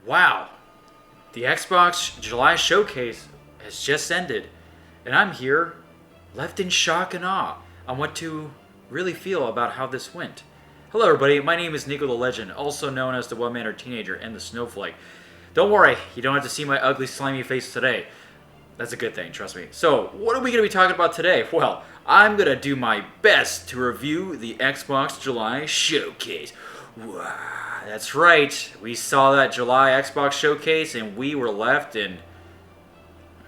Wow, the Xbox July showcase has just ended, and I'm here, left in shock and awe on what to really feel about how this went. Hello everybody, my name is NikoTheLegend, also known as the One-Mannered Teenager and the Snowflake. Don't worry, you don't have to see my ugly slimy face today. That's a good thing, trust me. So, what are we going to be talking about today? Well, I'm going to do my best to review the Xbox July showcase. Wow, that's right. We saw that July Xbox showcase and we were left in,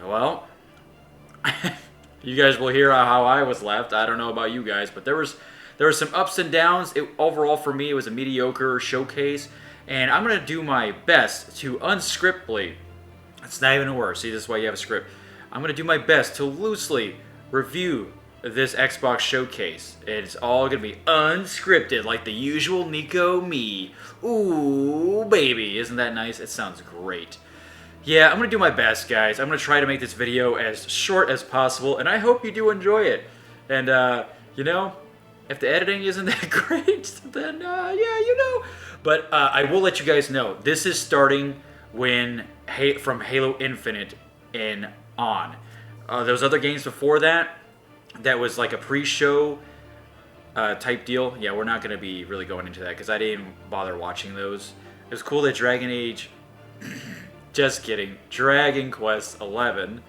well, you guys will hear how I was left. I don't know about you guys, but there were some ups and downs. Overall, for me, it was a mediocre showcase, and I'm going to do my best to unscriptedly, it's not even a word, see, this is why you have a script. I'm going to do my best to loosely review this Xbox showcase. It's all going to be unscripted, like the usual Nico me. Ooh, baby, isn't that nice? It sounds great. Yeah, I'm going to do my best, guys. I'm going to try to make this video as short as possible, and I hope you do enjoy it. And, you know, if the editing isn't that great, then, yeah, you know. But I will let you guys know, this is starting from Halo Infinite and on. Those other games before that was like a pre-show type deal. Yeah, we're not going to be really going into that because I didn't bother watching those. It was cool that Dragon Age... Just kidding. Dragon Quest 11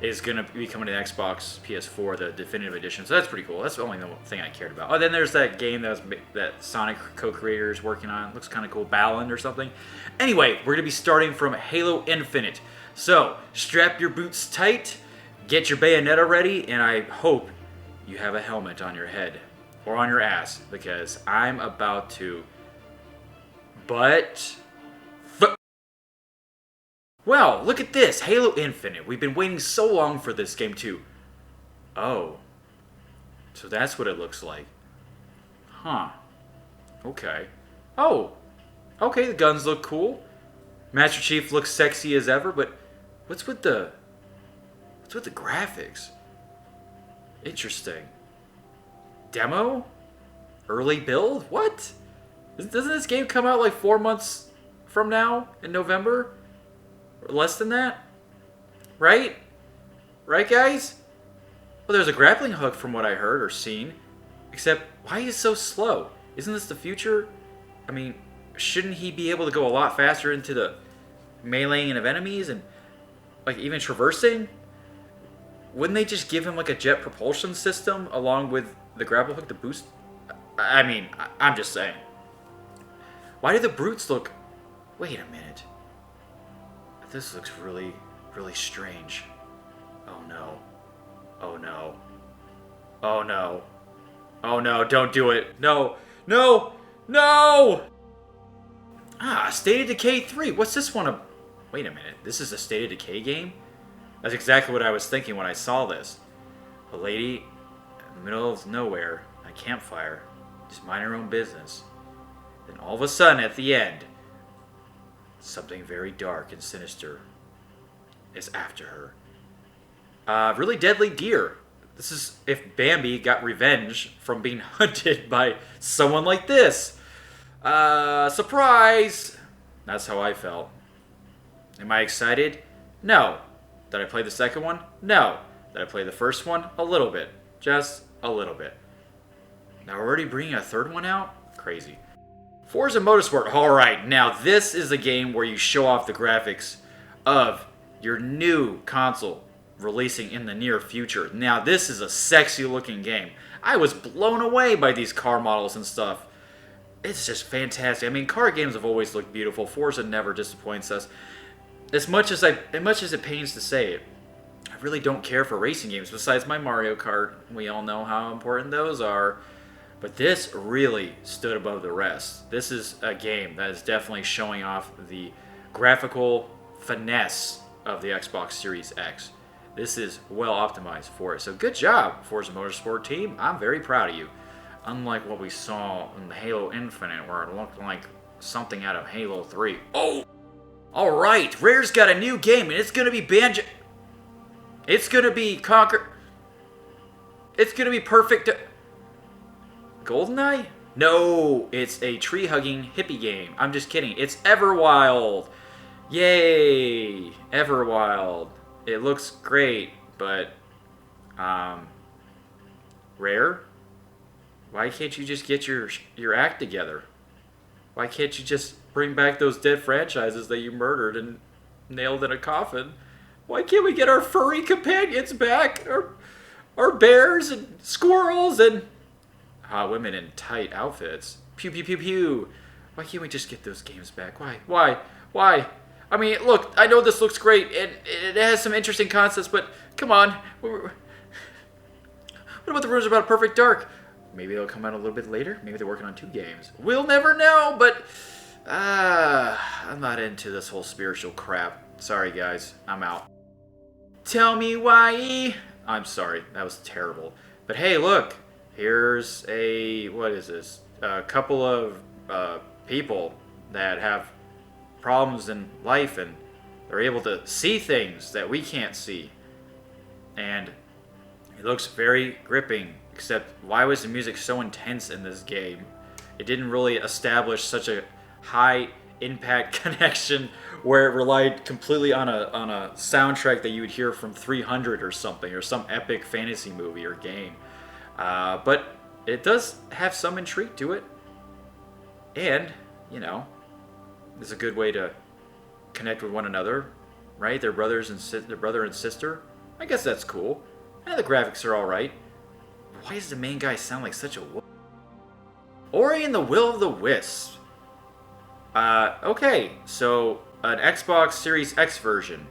is going to be coming to Xbox PS4, the definitive edition. So that's pretty cool. That's the only thing I cared about. Oh, then there's that game that Sonic co-creator is working on. It looks kind of cool. Balan or something. Anyway, we're going to be starting from Halo Infinite. So, strap your boots tight, get your Bayonetta ready, and I hope you have a helmet on your head or on your ass because I'm about to Well, look at this, Halo Infinite. We've been waiting so long for this game too. Oh, so that's what it looks like. Huh. Okay. Oh, okay, the guns look cool. Master Chief looks sexy as ever, but what's with the graphics? Interesting. Demo? Early build? What? Doesn't this game come out like 4 months from now in November? Or less than that? Right? Right, guys? Well, there's a grappling hook from what I heard or seen. Except, why is it so slow? Isn't this the future? I mean, shouldn't he be able to go a lot faster into the meleeing of enemies and, like, even traversing? Wouldn't they just give him, like, a jet propulsion system along with the grapple hook to boost? I mean, I'm just saying. Why do the brutes look... Wait a minute. This looks really, really strange. Oh no. Oh no. Oh no. Oh no, don't do it. No. No. No! Ah, State of Decay 3. What's this one? Wait a minute. This is a State of Decay game? That's exactly what I was thinking when I saw this. A lady in the middle of nowhere, at a campfire, just minding her own business. Then all of a sudden, at the end, something very dark and sinister is after her. Really deadly deer. This is if Bambi got revenge from being hunted by someone like this. Surprise! That's how I felt. Am I excited? No. Did I play the second one? No. Did I play the first one? A little bit. Just a little bit. Now we're already bringing a third one out? Crazy. Forza Motorsport. Alright, now this is a game where you show off the graphics of your new console releasing in the near future. Now this is a sexy looking game. I was blown away by these car models and stuff. It's just fantastic. I mean, car games have always looked beautiful. Forza never disappoints us. As much as it pains to say it, I really don't care for racing games besides my Mario Kart. We all know how important those are. But this really stood above the rest. This is a game that is definitely showing off the graphical finesse of the Xbox Series X. This is well optimized for it. So good job, Forza Motorsport team. I'm very proud of you. Unlike what we saw in Halo Infinite, where it looked like something out of Halo 3. Oh! Alright, Rare's got a new game, and it's gonna be It's gonna be It's gonna be perfect... GoldenEye? No, it's a tree-hugging hippie game. I'm just kidding. It's Everwild. Yay! Everwild. It looks great, but Rare? Why can't you just get your act together? Why can't you just bring back those dead franchises that you murdered and nailed in a coffin? Why can't we get our furry companions back? Our bears and squirrels and women in tight outfits. Pew pew pew pew. Why can't we just get those games back? Why? Why? Why? I mean, look, I know this looks great and it has some interesting concepts, but come on. What about the rumors about Perfect Dark? Maybe they'll come out a little bit later. Maybe they're working on 2 games. We'll never know, but I'm not into this whole spiritual crap. Sorry, guys. I'm out. Tell me why. I'm sorry. That was terrible. But hey, look. Here's what is this? A couple of people that have problems in life and they're able to see things that we can't see. And it looks very gripping. Except, why was the music so intense in this game? It didn't really establish such a high impact connection where it relied completely on a soundtrack that you would hear from 300 or something, or some epic fantasy movie or game. But it does have some intrigue to it. And, you know, it's a good way to connect with one another, right? They're brothers and their brother and sister. I guess that's cool. And the graphics are alright. Why does the main guy sound like such a Ori and the Will of the Wisp. Okay, so an Xbox Series X version.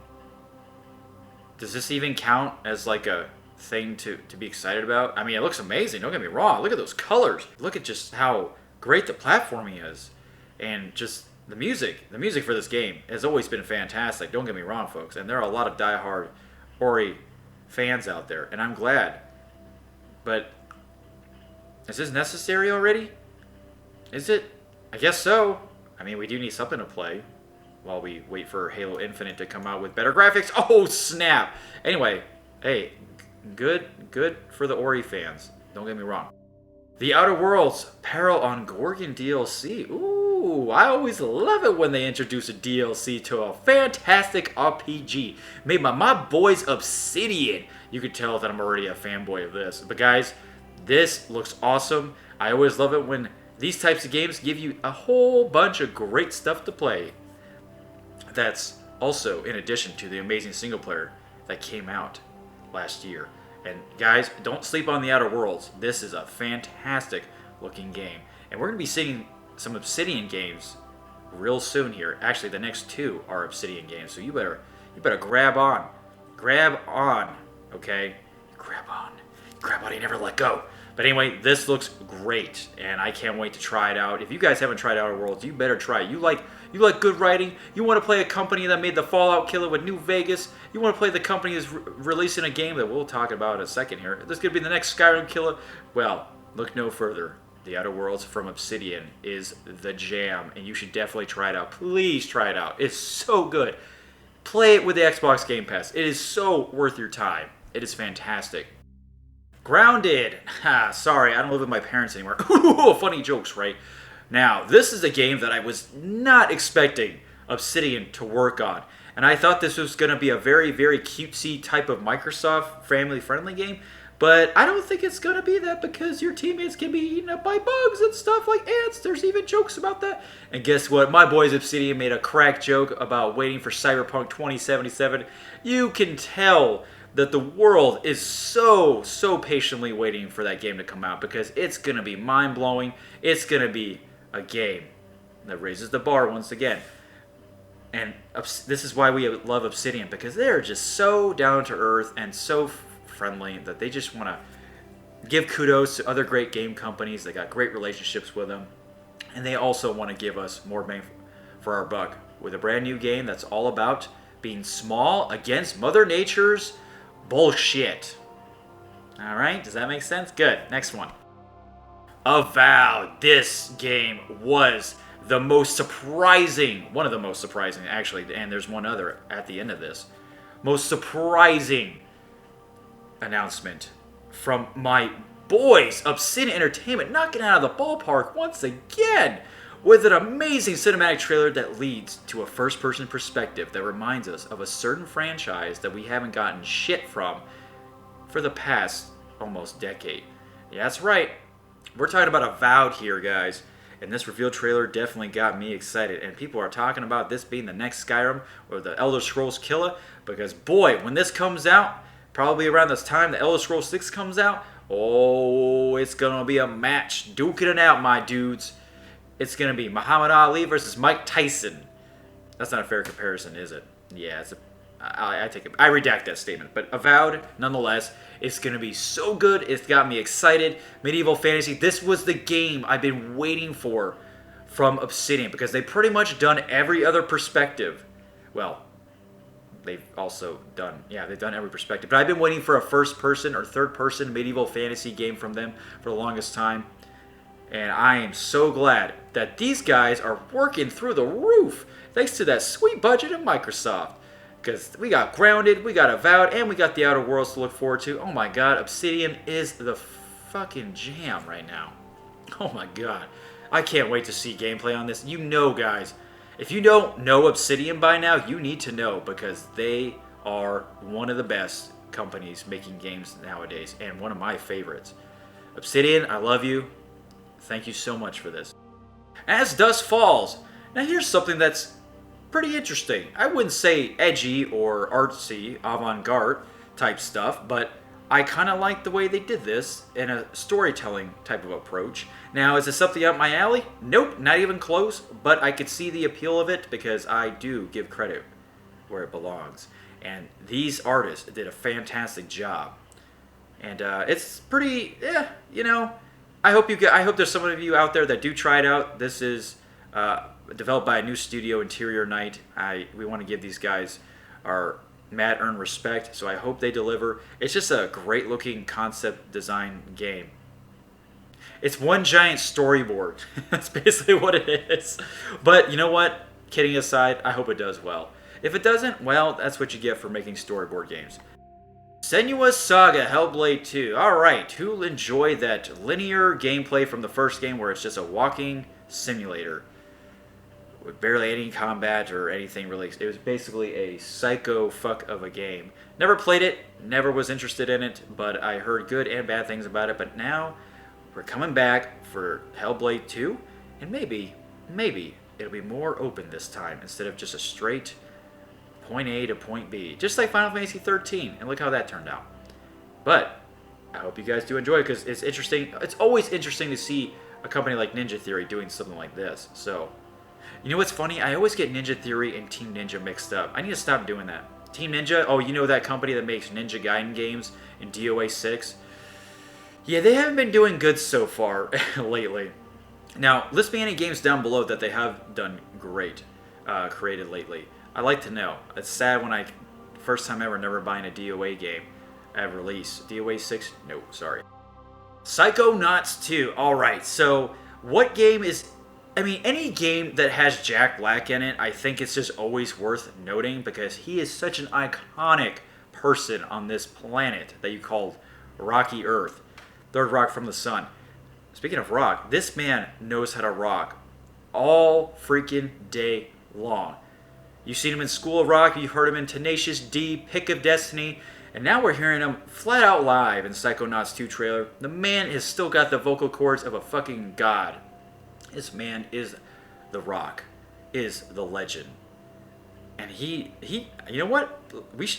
Does this even count as like a thing to be excited about? I mean, it looks amazing, don't get me wrong. Look at those colors. Look at just how great the platforming is. And just the music for this game has always been fantastic, don't get me wrong, folks. And there are a lot of diehard Ori fans out there, and I'm glad. But is this necessary already? Is it? I guess so. I mean, we do need something to play while we wait for Halo Infinite to come out with better graphics. Oh, snap! Anyway, hey, good for the Ori fans. Don't get me wrong. The Outer Worlds Peril on Gorgon DLC. Ooh, I always love it when they introduce a DLC to a fantastic RPG made by my boys Obsidian. You can tell that I'm already a fanboy of this. But guys, this looks awesome. I always love it when these types of games give you a whole bunch of great stuff to play. That's also in addition to the amazing single player that came out last year. And guys, don't sleep on the Outer Worlds. This is a fantastic looking game. And we're going to be seeing some Obsidian games real soon here. Actually, the next 2 are Obsidian games. So you better grab on. Grab on. Okay? Grab on. Grab on, you never let go. But anyway, this looks great, and I can't wait to try it out. If you guys haven't tried Outer Worlds, you better try it. You like good writing? You want to play a company that made the Fallout killer with New Vegas? You want to play the company that's releasing a game that we'll talk about in a second here? This could be the next Skyrim killer? Well, look no further. The Outer Worlds from Obsidian is the jam, and you should definitely try it out. Please try it out. It's so good. Play it with the Xbox Game Pass. It is so worth your time. It is fantastic. Grounded. Sorry, I don't live with my parents anymore. Funny jokes, right? Now, this is a game that I was not expecting Obsidian to work on. And I thought this was going to be a very, very cutesy type of Microsoft family-friendly game. But I don't think it's going to be that, because your teammates can be eaten up by bugs and stuff like ants. There's even jokes about that. And guess what? My boys Obsidian made a crack joke about waiting for Cyberpunk 2077. You can tell that the world is so patiently waiting for that game to come out, because it's going to be mind-blowing. It's going to be a game that raises the bar once again. And this is why we love Obsidian, because they're just so down to earth and so friendly that they just want to give kudos to other great game companies. They got great relationships with them, and they also want to give us more bang for our buck with a brand new game that's all about being small against Mother Nature's bullshit. Alright, does that make sense? Good. Next one. Avowed. This game was the most surprising, one of the most surprising actually, and there's one other at the end of this, most surprising announcement from my boys Obsidian Entertainment, knocking it out of the ballpark once again with an amazing cinematic trailer that leads to a first-person perspective that reminds us of a certain franchise that we haven't gotten shit from for the past almost decade. Yeah, that's right. We're talking about Avowed here, guys. And this reveal trailer definitely got me excited. And people are talking about this being the next Skyrim or the Elder Scrolls killer. Because, boy, when this comes out, probably around this time the Elder Scrolls 6 comes out, oh, it's going to be a match. Duking it out, my dudes. It's going to be Muhammad Ali versus Mike Tyson. That's not a fair comparison, is it? Yeah, I take it. I redact that statement. But Avowed, nonetheless, it's going to be so good. It's got me excited. Medieval fantasy. This was the game I've been waiting for from Obsidian because they've pretty much done every other perspective. Well, they've also done, they've done every perspective. But I've been waiting for a first-person or third-person medieval fantasy game from them for the longest time. And I am so glad that these guys are working through the roof thanks to that sweet budget of Microsoft. Because we got Grounded, we got Avowed, and we got the Outer Worlds to look forward to. Oh my god, Obsidian is the fucking jam right now. Oh my god. I can't wait to see gameplay on this. You know, guys, if you don't know Obsidian by now, you need to know because they are one of the best companies making games nowadays and one of my favorites. Obsidian, I love you. Thank you so much for this. As Dusk Falls. Now here's something that's pretty interesting. I wouldn't say edgy or artsy, avant-garde type stuff, but I kind of like the way they did this in a storytelling type of approach. Now, is this something up my alley? Nope, not even close, but I could see the appeal of it because I do give credit where it belongs. And these artists did a fantastic job. And it's pretty, I hope there's some of you out there that do try it out. This is developed by a new studio, Interior Night. We want to give these guys our mad-earned respect, so I hope they deliver. It's just a great-looking concept design game. It's one giant storyboard. That's basically what it is. But you know what? Kidding aside, I hope it does well. If it doesn't, well, that's what you get for making storyboard games. Senua's Saga Hellblade 2. Alright, who'll enjoy that linear gameplay from the first game where it's just a walking simulator with barely any combat or anything really. It was basically a psycho fuck of a game. Never played it, never was interested in it, but I heard good and bad things about it. But now we're coming back for Hellblade 2, and maybe it'll be more open this time instead of just a straight point A to point B, just like Final Fantasy 13, and look how that turned out. But I hope you guys do enjoy it because it's interesting. It's always interesting to see a company like Ninja Theory doing something like this. So, you know what's funny? I always get Ninja Theory and Team Ninja mixed up. I need to stop doing that. Team Ninja, oh, you know that company that makes Ninja Gaiden games in DOA 6? Yeah, they haven't been doing good so far lately. Now, list me any games down below that they have done great, created lately. I'd like to know. It's sad when first time ever, never buying a DOA game at release. DOA 6? No, sorry. Psychonauts 2. Alright, so what game is... any game that has Jack Black in it, I think it's just always worth noting because he is such an iconic person on this planet that you call Rocky Earth. Third rock from the sun. Speaking of rock, this man knows how to rock all freaking day long. You've seen him in School of Rock, you've heard him in Tenacious D, Pick of Destiny, and now we're hearing him flat out live in Psychonauts 2 trailer. The man has still got the vocal cords of a fucking god. This man is the Rock, is the legend. And he you know what?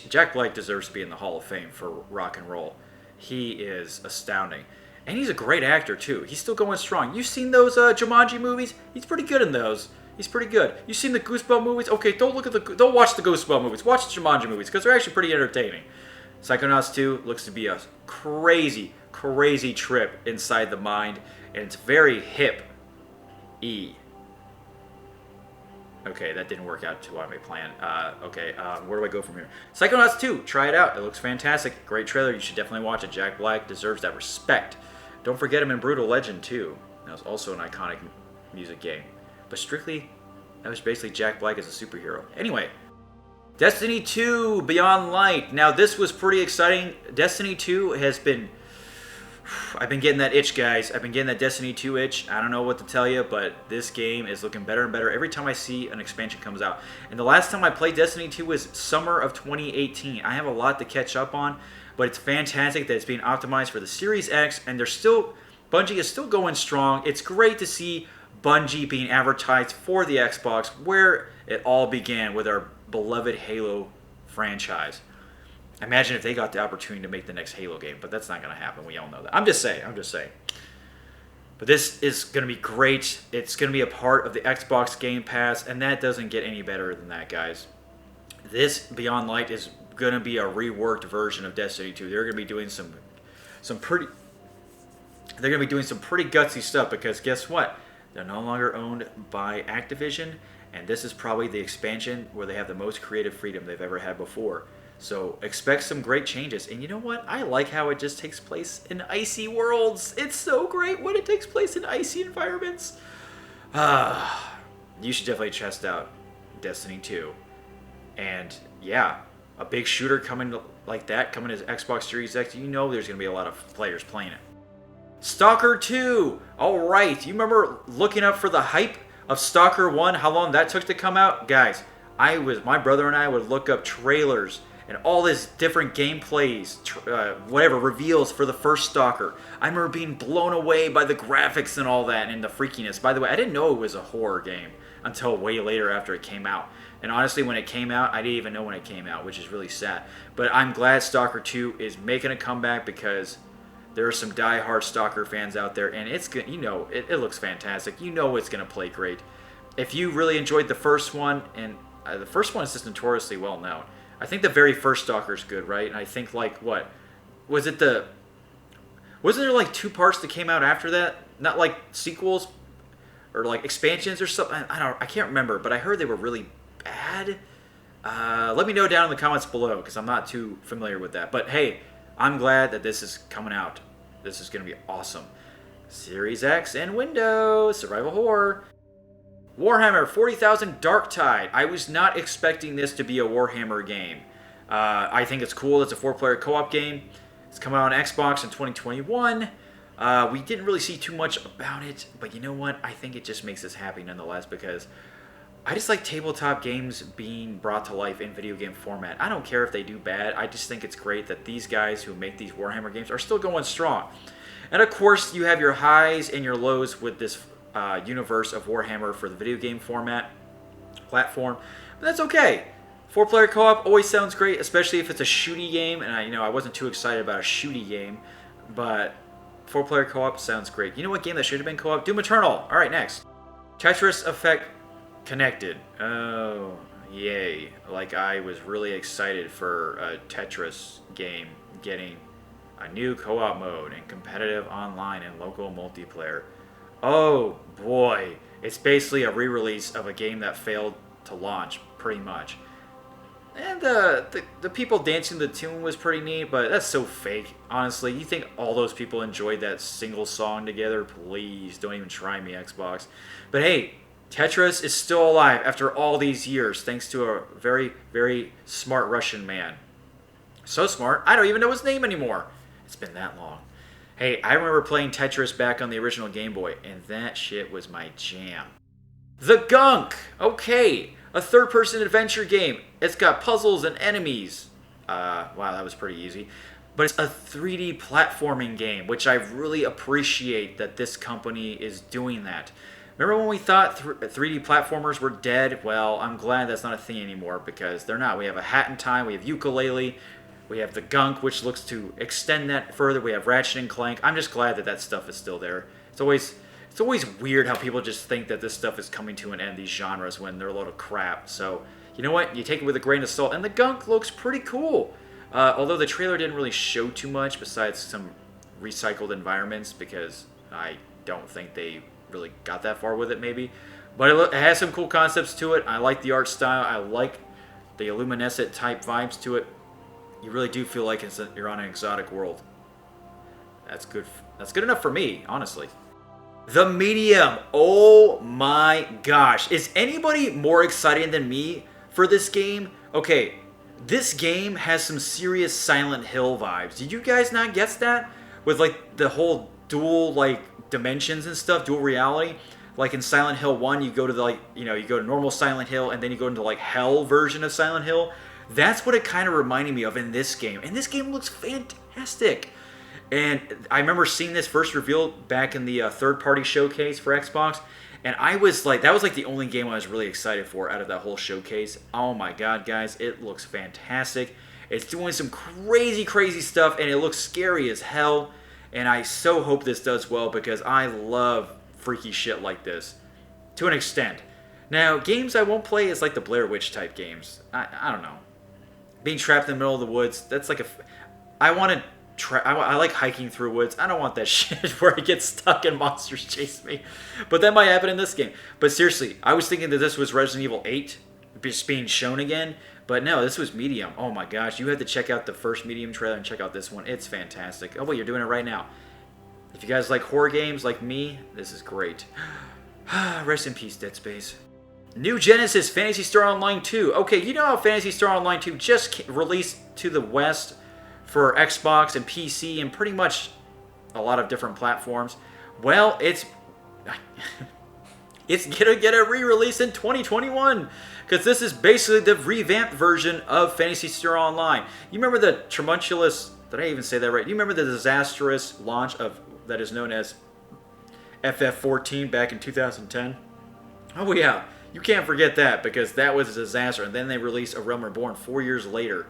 Jack Black deserves to be in the Hall of Fame for rock and roll. He is astounding. And he's a great actor, too. He's still going strong. You've seen those Jumanji movies? He's pretty good in those. He's pretty good. You've seen the Goosebumps movies? Okay, don't watch the Goosebumps movies. Watch the Jumanji movies, because they're actually pretty entertaining. Psychonauts 2 looks to be a crazy, crazy trip inside the mind. And it's very hip. Okay, that didn't work out to what I planned. Where do I go from here? Psychonauts 2, try it out. It looks fantastic. Great trailer. You should definitely watch it. Jack Black deserves that respect. Don't forget him in Brutal Legend 2. That was also an iconic music game. But strictly, that was basically Jack Black as a superhero. Anyway, Destiny 2 Beyond Light. Now, this was pretty exciting. Destiny 2 has been I've been getting that itch, guys. I've been getting that Destiny 2 itch. I don't know what to tell you, but this game is looking better and better every time I see an expansion comes out. And the last time I played Destiny 2 was summer of 2018. I have a lot to catch up on, but it's fantastic that it's being optimized for the Series X, and Bungie is still going strong. It's great to see Bungie being advertised for the Xbox, where it all began with our beloved Halo franchise. Imagine if they got the opportunity to make the next Halo game, but that's not going to happen. We all know that. I'm just saying. But this is going to be great. It's going to be a part of the Xbox Game Pass, and that doesn't get any better than that, guys. This Beyond Light is going to be a reworked version of Destiny 2. They're going to be doing some pretty gutsy stuff, because guess what? They're no longer owned by Activision, and this is probably the expansion where they have the most creative freedom they've ever had before. So expect some great changes. And you know what? I like how it just takes place in icy worlds. It's so great when it takes place in icy environments. You should definitely test out Destiny 2. And yeah, a big shooter coming like that, coming as Xbox Series X, you know there's going to be a lot of players playing it. Stalker 2! Alright, you remember looking up for the hype of Stalker 1, how long that took to come out? Guys, my brother and I would look up trailers and all this different gameplays, reveals for the first Stalker. I remember being blown away by the graphics and all that and the freakiness. By the way, I didn't know it was a horror game until way later after it came out. And honestly, when it came out, I didn't even know when it came out, which is really sad. But I'm glad Stalker 2 is making a comeback, because there are some die-hard Stalker fans out there, and it's good. You know, it looks fantastic. You know it's going to play great. If you really enjoyed the first one, and the first one is just notoriously well known. I think the very first Stalker is good, right? And I think, like, what was it? Wasn't there like 2 parts that came out after that? Not like sequels or like expansions or something. I can't remember, but I heard they were really bad. Let me know down in the comments below, because I'm not too familiar with that. But hey, I'm glad that this is coming out. This is going to be awesome. Series X and Windows, survival horror. Warhammer 40,000 Darktide. I was not expecting this to be a Warhammer game. I think it's cool. It's a 4-player co-op game. It's coming out on Xbox in 2021. We didn't really see too much about it, but you know what? I think it just makes us happy nonetheless, because I just like tabletop games being brought to life in video game format. I don't care if they do bad. I just think it's great that these guys who make these Warhammer games are still going strong. And of course, you have your highs and your lows with this universe of Warhammer for the video game format platform, but that's okay. 4-player co-op always sounds great, especially if it's a shooty game. And I wasn't too excited about a shooty game, but 4-player co-op sounds great. You know what game that should have been co-op? Doom Eternal. All right, next. Tetris Effect Connected. Oh, yay! Like, I was really excited for a Tetris game getting a new co-op mode and competitive online and local multiplayer. Oh boy, it's basically a re-release of a game that failed to launch, pretty much. And the people dancing the tune was pretty neat, but that's so fake. Honestly, you think all those people enjoyed that single song together? Please, don't even try me, Xbox. But hey, Tetris is still alive after all these years, thanks to a very, very smart Russian man. So smart, I don't even know his name anymore. It's been that long. Hey, I remember playing Tetris back on the original Game Boy, and that shit was my jam. The Gunk! Okay, a third-person adventure game. It's got puzzles and enemies. Wow, that was pretty easy. But it's a 3D platforming game, which I really appreciate that this company is doing that. Remember when we thought 3D platformers were dead? Well, I'm glad that's not a thing anymore, because they're not. We have a Hat in Time, we have Yooka-Laylee, we have the Gunk, which looks to extend that further. We have Ratchet and Clank. I'm just glad that that stuff is still there. It's always weird how people just think that this stuff is coming to an end, these genres, when they're a load of crap. So, you know what? You take it with a grain of salt. And the Gunk looks pretty cool. Although the trailer didn't really show too much besides some recycled environments, because I don't think they really got that far with it, maybe. But it has some cool concepts to it. I like the art style. I like the luminescent type vibes to it. You really do feel like you're on an exotic world. That's good. That's good enough for me, honestly. The Medium. Oh my gosh. Is anybody more excited than me for this game? Okay, this game has some serious Silent Hill vibes. Did you guys not guess that? with like the whole dual like dimensions and stuff, dual reality. Like in Silent Hill 1, you go to the like, you know, you go to normal Silent Hill and then you go into like hell version of Silent Hill. That's what it kind of reminded me of in this game. And this game looks fantastic. And I remember seeing this first revealed back in the third-party showcase for Xbox, and I was like, that was like the only game I was really excited for out of that whole showcase. Oh my god, guys, it looks fantastic. It's doing some crazy, crazy stuff, and it looks scary as hell. And I so hope this does well because I love freaky shit like this, to an extent. Now, games I won't play is like the Blair Witch type games. I don't know. Being trapped in the middle of the woods, that's like a... I want to... I like hiking through woods. I don't want that shit where I get stuck and monsters chase me. But that might happen in this game. But seriously, I was thinking that this was Resident Evil 8 just being shown again. But no, this was Medium. Oh my gosh, you had to check out the first Medium trailer and check out this one. It's fantastic. Oh wait, you're doing it right now. If you guys like horror games like me, this is great. Rest in peace, Dead Space. New Genesis Phantasy Star Online 2. Okay, you know how Phantasy Star Online 2 just released to the West for Xbox and PC and pretty much a lot of different platforms? Well, it's gonna get a re-release in 2021 because this is basically the revamped version of Phantasy Star Online. You remember the tumultuous, did I even say that right? You remember the disastrous launch of that is known as FF14 back in 2010? Oh yeah, you can't forget that because that was a disaster. And then they released A Realm Reborn 4 years later.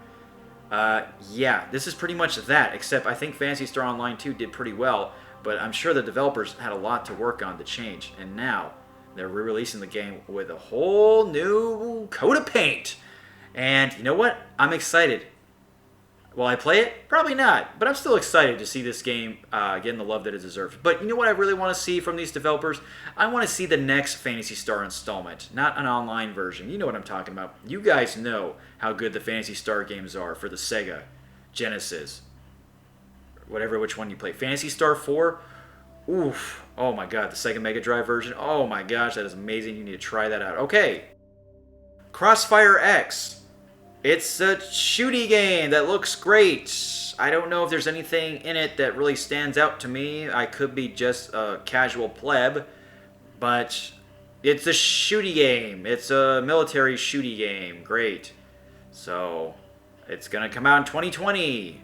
Yeah, this is pretty much that, except I think Phantasy Star Online 2 did pretty well, but I'm sure the developers had a lot to work on to change, and now they're re-releasing the game with a whole new coat of paint. And you know what? I'm excited. Will I play it? Probably not, but I'm still excited to see this game getting the love that it deserves. But you know what I really want to see from these developers? I want to see the next Phantasy Star installment, not an online version. You know what I'm talking about. You guys know how good the Phantasy Star games are for the Sega, Genesis, whatever which one you play. Phantasy Star 4? Oof. Oh my god, the Sega Mega Drive version. Oh my gosh, that is amazing. You need to try that out. Okay. Crossfire X. It's a shooty game that looks great. I don't know if there's anything in it that really stands out to me. I could be just a casual pleb, but it's a shooty game. It's a military shooty game. Great. So, it's going to come out in 2020.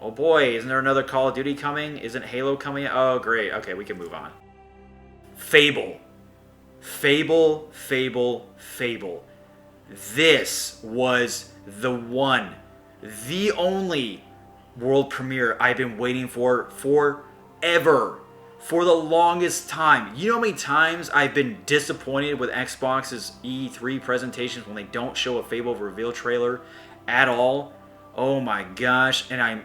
Oh boy, isn't there another Call of Duty coming? Isn't Halo coming? Oh, great. Okay, we can move on. Fable. Fable, Fable, Fable. This was the one, the only world premiere I've been waiting for forever, for the longest time. You know how many times I've been disappointed with Xbox's E3 presentations when they don't show a Fable reveal trailer at all? Oh my gosh, and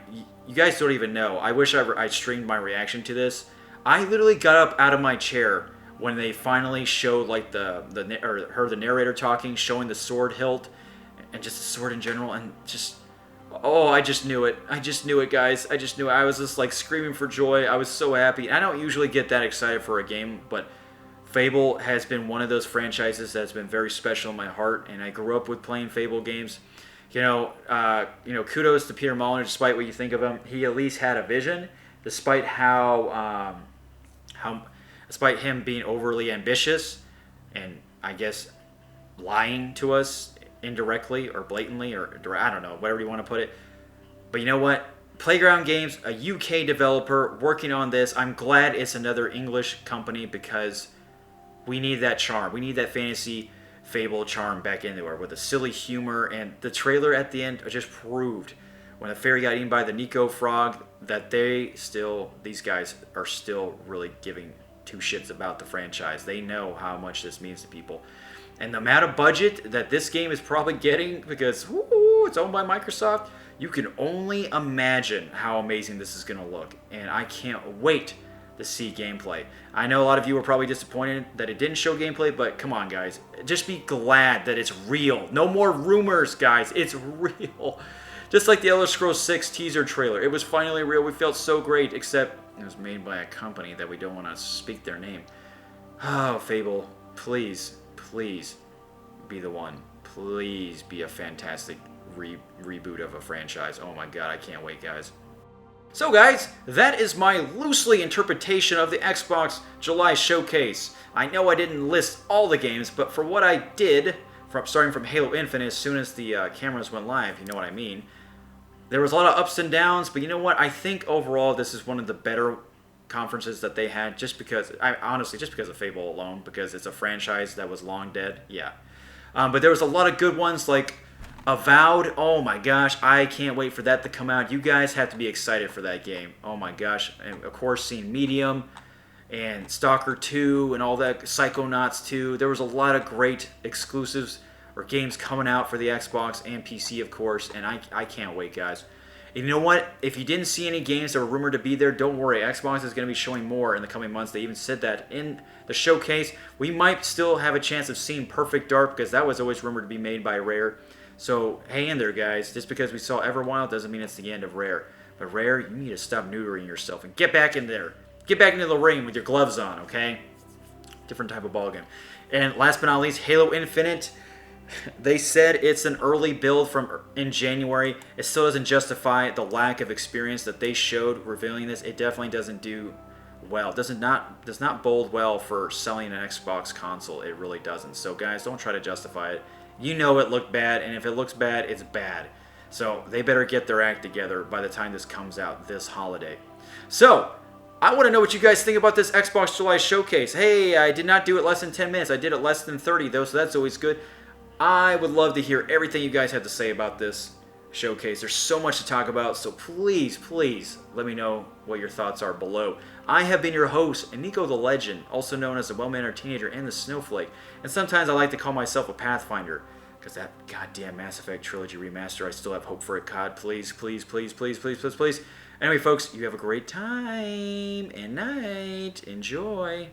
you guys don't even know. I wish I streamed my reaction to this. I literally got up out of my chair when they finally showed like the narrator talking, showing the sword hilt, and just the sword in general, and just, oh, I just knew it. I just knew it, guys. I just knew it. I was just like screaming for joy. I was so happy. I don't usually get that excited for a game, but Fable has been one of those franchises that's been very special in my heart, and I grew up with playing Fable games. Kudos to Peter Molyneux, despite what you think of him. He at least had a vision, despite despite him being overly ambitious and I guess lying to us indirectly or blatantly, or I don't know, whatever you want to put it. But you know what? Playground Games, a UK developer working on this. I'm glad it's another English company because we need that charm. We need that fantasy Fable charm back into it with the silly humor, and the trailer at the end just proved when the fairy got eaten by the Nico frog that these guys are still really giving two shits about the franchise. They know how much this means to people. And the amount of budget that this game is probably getting, because it's owned by Microsoft, you can only imagine how amazing this is going to look. And I can't wait to see gameplay. I know a lot of you were probably disappointed that it didn't show gameplay, but come on, guys. Just be glad that it's real. No more rumors, guys. It's real. Just like the Elder Scrolls 6 teaser trailer. It was finally real. We felt so great, except it was made by a company that we don't want to speak their name. Oh, Fable, please be the one. Please be a fantastic reboot of a franchise. Oh my god, I can't wait, guys. So guys, that is my loosely interpretation of the Xbox July Showcase. I know I didn't list all the games, but for what I did, starting from Halo Infinite as soon as the cameras went live, you know what I mean, there was a lot of ups and downs, but you know what? I think overall this is one of the better conferences that they had just because, honestly, just because of Fable alone, because it's a franchise that was long dead, yeah. But there was a lot of good ones like Avowed. Oh my gosh, I can't wait for that to come out. You guys have to be excited for that game. Oh my gosh. And of course, seeing Medium and Stalker 2 and all that, Psychonauts 2. There was a lot of great exclusives or games coming out for the Xbox and PC, of course, and I can't wait, guys. And you know what? If you didn't see any games that were rumored to be there, don't worry. Xbox is going to be showing more in the coming months. They even said that in the showcase. We might still have a chance of seeing Perfect Dark because that was always rumored to be made by Rare. So hang in there, guys. Just because we saw Everwild doesn't mean it's the end of Rare. But Rare, you need to stop neutering yourself and get back in there. Get back into the ring with your gloves on, okay? Different type of ballgame. And last but not least, Halo Infinite. They said it's an early build from in January. It still doesn't justify the lack of experience that they showed revealing this. It definitely doesn't do well. Does not bode well for selling an Xbox console. It really doesn't. So guys, don't try to justify it. You know it looked bad, and if it looks bad, it's bad. So they better get their act together by the time this comes out this holiday. So I want to know what you guys think about this Xbox July Showcase. Hey, I did not do it less than 10 minutes. I did it less than 30 though, so that's always good. I would love to hear everything you guys have to say about this showcase. There's so much to talk about, so please, please let me know what your thoughts are below. I have been your host, NikoTheLegend, also known as the well-mannered teenager and the snowflake. And sometimes I like to call myself a Pathfinder, because that goddamn Mass Effect Trilogy remaster, I still have hope for it. God, please, please, please, please, please, please, please. Anyway, folks, you have a great time and night. Enjoy.